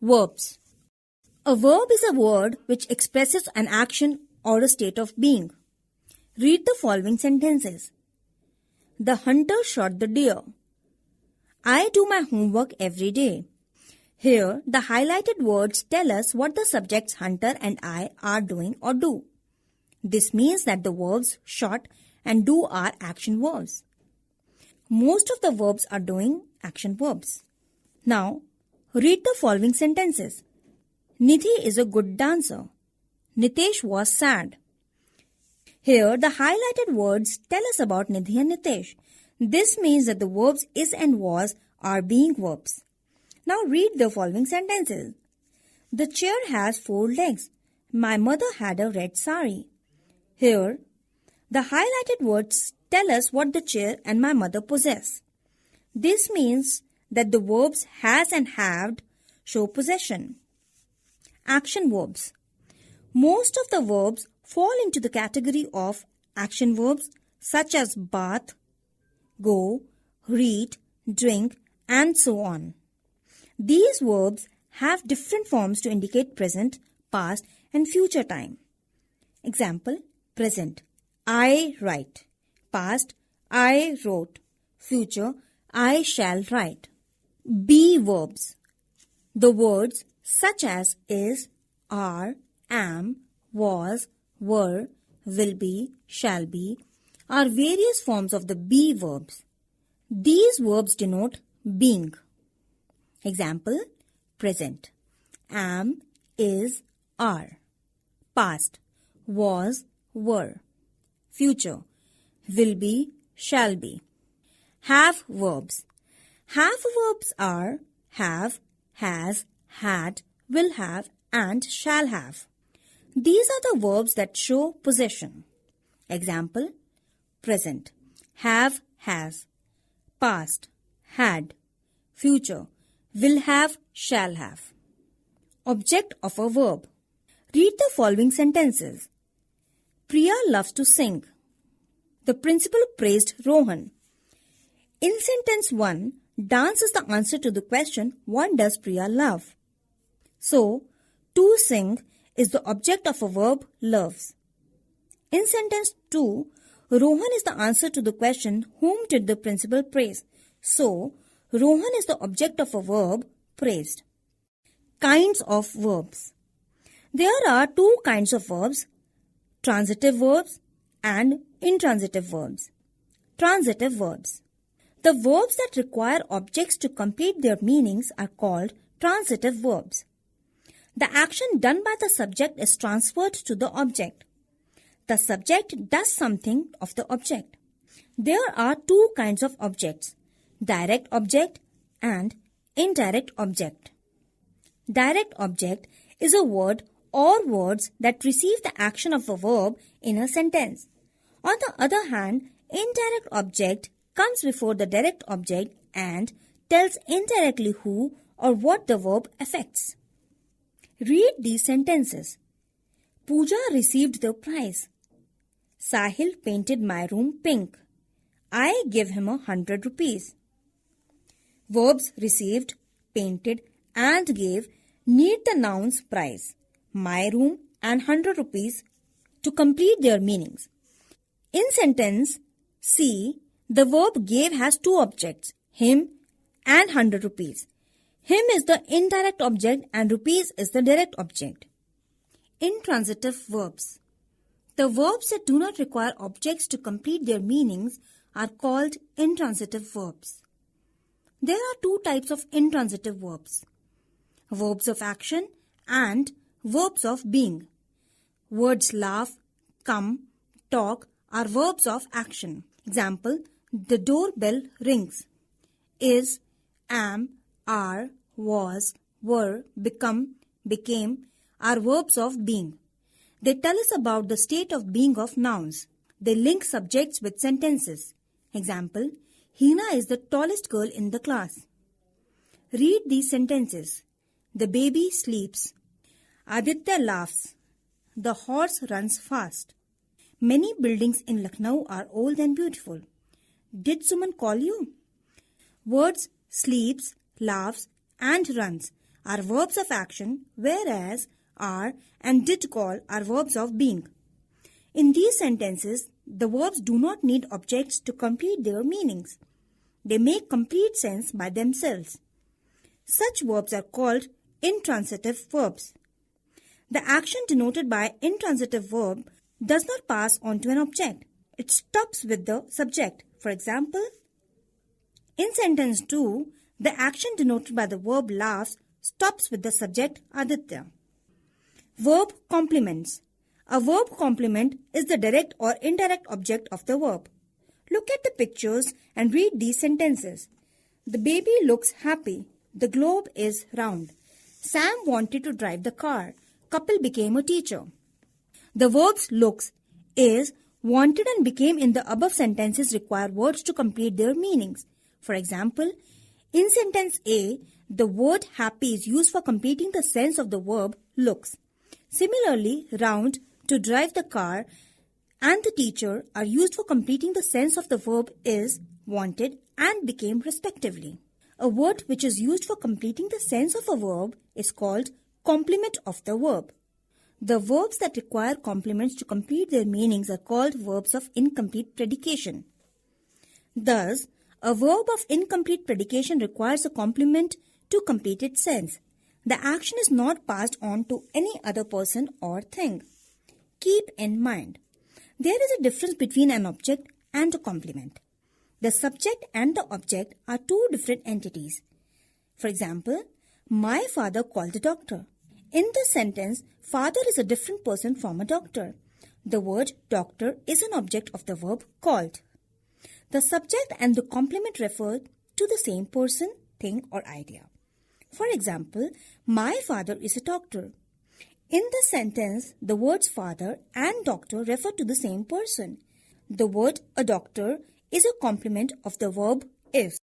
Verbs. A verb is a word which expresses an action or a state of being. Read the following sentences. The hunter shot the deer. I do my homework every day. Here, the highlighted words tell us what the subjects hunter and I are doing or do. This means that the verbs shot and do are action verbs. Most of the verbs are doing action verbs. Now, read the following sentences. Nidhi is a good dancer. Nitesh was sad. Here, the highlighted words tell us about Nidhi and Nitesh. This means that the verbs is and was are being verbs. Now read the following sentences. The chair has 4 legs. My mother had a red sari. Here, the highlighted words tell us what the chair and my mother possess. This means that the verbs has and have show possession. Action verbs. Most of the verbs fall into the category of action verbs such as bath, go, read, drink, and so on. These verbs have different forms to indicate present, past, and future time. Example, present, I write. Past, I wrote. Future, I shall write. Be verbs. The words such as is, are, am, was, were, will be, shall be are various forms of the be verbs. These verbs denote being. Example, present, am, is, are. Past, was, were. Future, will be, shall be. Have verbs. Have verbs are have, has, had, will have, and shall have. These are the verbs that show possession. Example, present, have, has. Past, had. Future, will have, shall have. Object of a verb. Read the following sentences. Priya loves to sing. The principal praised Rohan. In sentence 1, dance is the answer to the question, what does Priya love? So, to sing is the object of a verb loves. In sentence 2, Rohan is the answer to the question, whom did the principal praise? So, Rohan is the object of a verb praised. Kinds of verbs. There are 2 kinds of verbs, transitive verbs and intransitive verbs. Transitive verbs. The verbs that require objects to complete their meanings are called transitive verbs. The action done by the subject is transferred to the object. The subject does something of the object. There are 2 kinds of objects, direct object and indirect object. Direct object is a word or words that receive the action of a verb in a sentence. On the other hand, indirect object comes before the direct object and tells indirectly who or what the verb affects. Read these sentences. Pooja received the prize. Sahil painted my room pink. I give him 100 rupees. Verbs received, painted, and gave need the nouns prize, my room, and 100 rupees to complete their meanings. In sentence C, the verb gave has 2 objects, him and 100 rupees. Him is the indirect object and rupees is the direct object. Intransitive verbs. The verbs that do not require objects to complete their meanings are called intransitive verbs. There are 2 types of intransitive verbs, verbs of action and verbs of being. Words laugh, come, talk are verbs of action. Example, the doorbell rings. Is, am, are, was, were, become, became are verbs of being. They tell us about the state of being of nouns. They link subjects with sentences. Example, Hina is the tallest girl in the class. Read these sentences. The baby sleeps. Aditya laughs. The horse runs fast. Many buildings in Lucknow are old and beautiful. Did Suman call you? Words sleeps, laughs, and runs are verbs of action, whereas are and did call are verbs of being. In these sentences, the verbs do not need objects to complete their meanings. They make complete sense by themselves. Such verbs are called intransitive verbs. The action denoted by intransitive verb does not pass on to an object. It stops with the subject. For example, in sentence 2, the action denoted by the verb laughs stops with the subject Aditya. Verb complements. A verb complement is the direct or indirect object of the verb. Look at the pictures and read these sentences. The baby looks happy. The globe is round. Sam wanted to drive the car. Couple became a teacher. The verbs looks, is, wanted and became in the above sentences require words to complete their meanings. For example, in sentence A, the word happy is used for completing the sense of the verb looks. Similarly, round, to drive the car, and the teacher are used for completing the sense of the verb is, wanted, and became respectively. A word which is used for completing the sense of a verb is called complement of the verb. The verbs that require complements to complete their meanings are called verbs of incomplete predication. Thus, a verb of incomplete predication requires a complement to complete its sense. The action is not passed on to any other person or thing. Keep in mind, there is a difference between an object and a complement. The subject and the object are two different entities. For example, my father called the doctor. In this sentence, father is a different person from a doctor. The word doctor is an object of the verb called. The subject and the complement refer to the same person, thing, or idea. For example, my father is a doctor. In this sentence, the words father and doctor refer to the same person. The word a doctor is a complement of the verb is.